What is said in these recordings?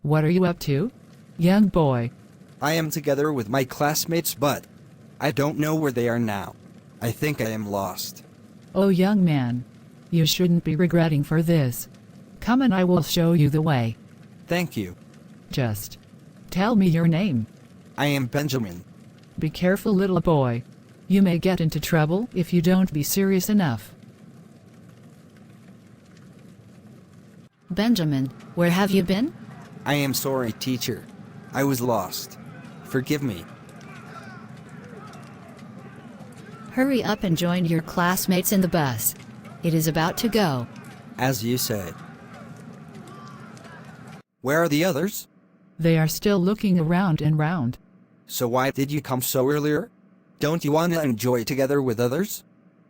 What are you up to, young boy? I am together with my classmates, but I don't know where they are now. I think I am lost. Oh, young man. You shouldn't be regretting for this. Come and I will show you the way. Thank you. Just tell me your name. I am Benjamin. Be careful, little boy. You may get into trouble if you don't be serious enough. Benjamin, where have you been? I am sorry, teacher. I was lost. Forgive me. Hurry up and join your classmates in the bus. It is about to go. As you say. Where are the others? They are still looking around and round. So why did you come so earlier? Don't you want to enjoy together with others?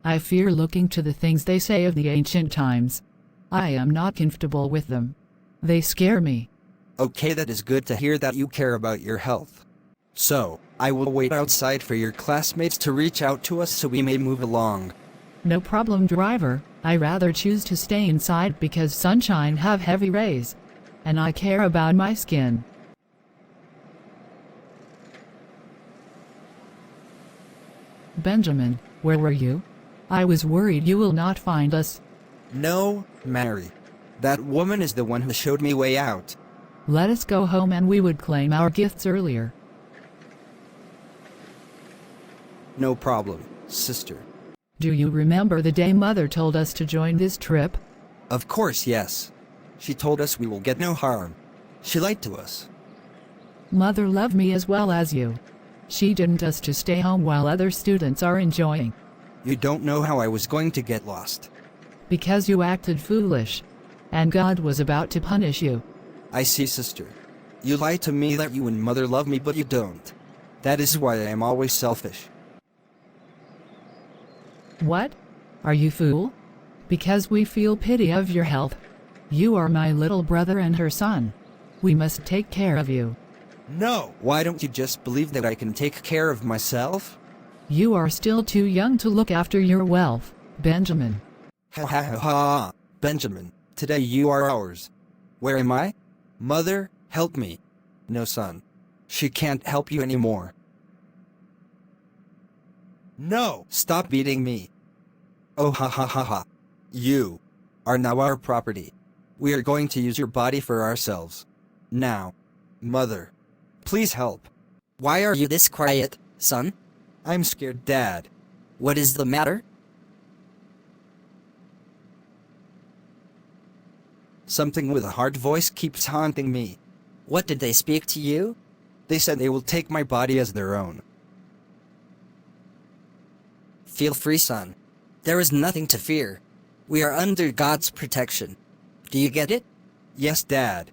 I fear looking to the things they say of the ancient times. I am not comfortable with them. They scare me. Okay, that is good to hear that you care about your health. So, I will wait outside for your classmates to reach out to us so we may move along. No problem, driver. I rather choose to stay inside because sunshine have heavy rays. And I care about my skin. Benjamin, where were you? I was worried you will not find us. No, Mary. That woman is the one who showed me way out. Let us go home and we would claim our gifts earlier. No problem, sister. Do you remember the day Mother told us to join this trip? Of course, yes. She told us we will get no harm. She lied to us. Mother loved me as well as you. She didn't us to stay home while other students are enjoying. You don't know how I was going to get lost. Because you acted foolish. And God was about to punish you. I see, sister. You lie to me that you and Mother love me, but you don't. That is why I am always selfish. What? Are you fool? Because we feel pity of your health. You are my little brother and her son. We must take care of you. No! Why don't you just believe that I can take care of myself? You are still too young to look after your wealth, Benjamin. Ha ha ha ha! Benjamin, today you are ours. Where am I? Mother, help me. No, son. She can't help you anymore. No! Stop beating me. Oh ha ha ha ha. You are now our property. We are going to use your body for ourselves. Now. Mother. Please help. Why are you this quiet, son? I'm scared, Dad. What is the matter? Something with a hard voice keeps haunting me. What did they speak to you? They said they will take my body as their own. Feel free, son. There is nothing to fear. We are under God's protection. Do you get it? Yes, Dad.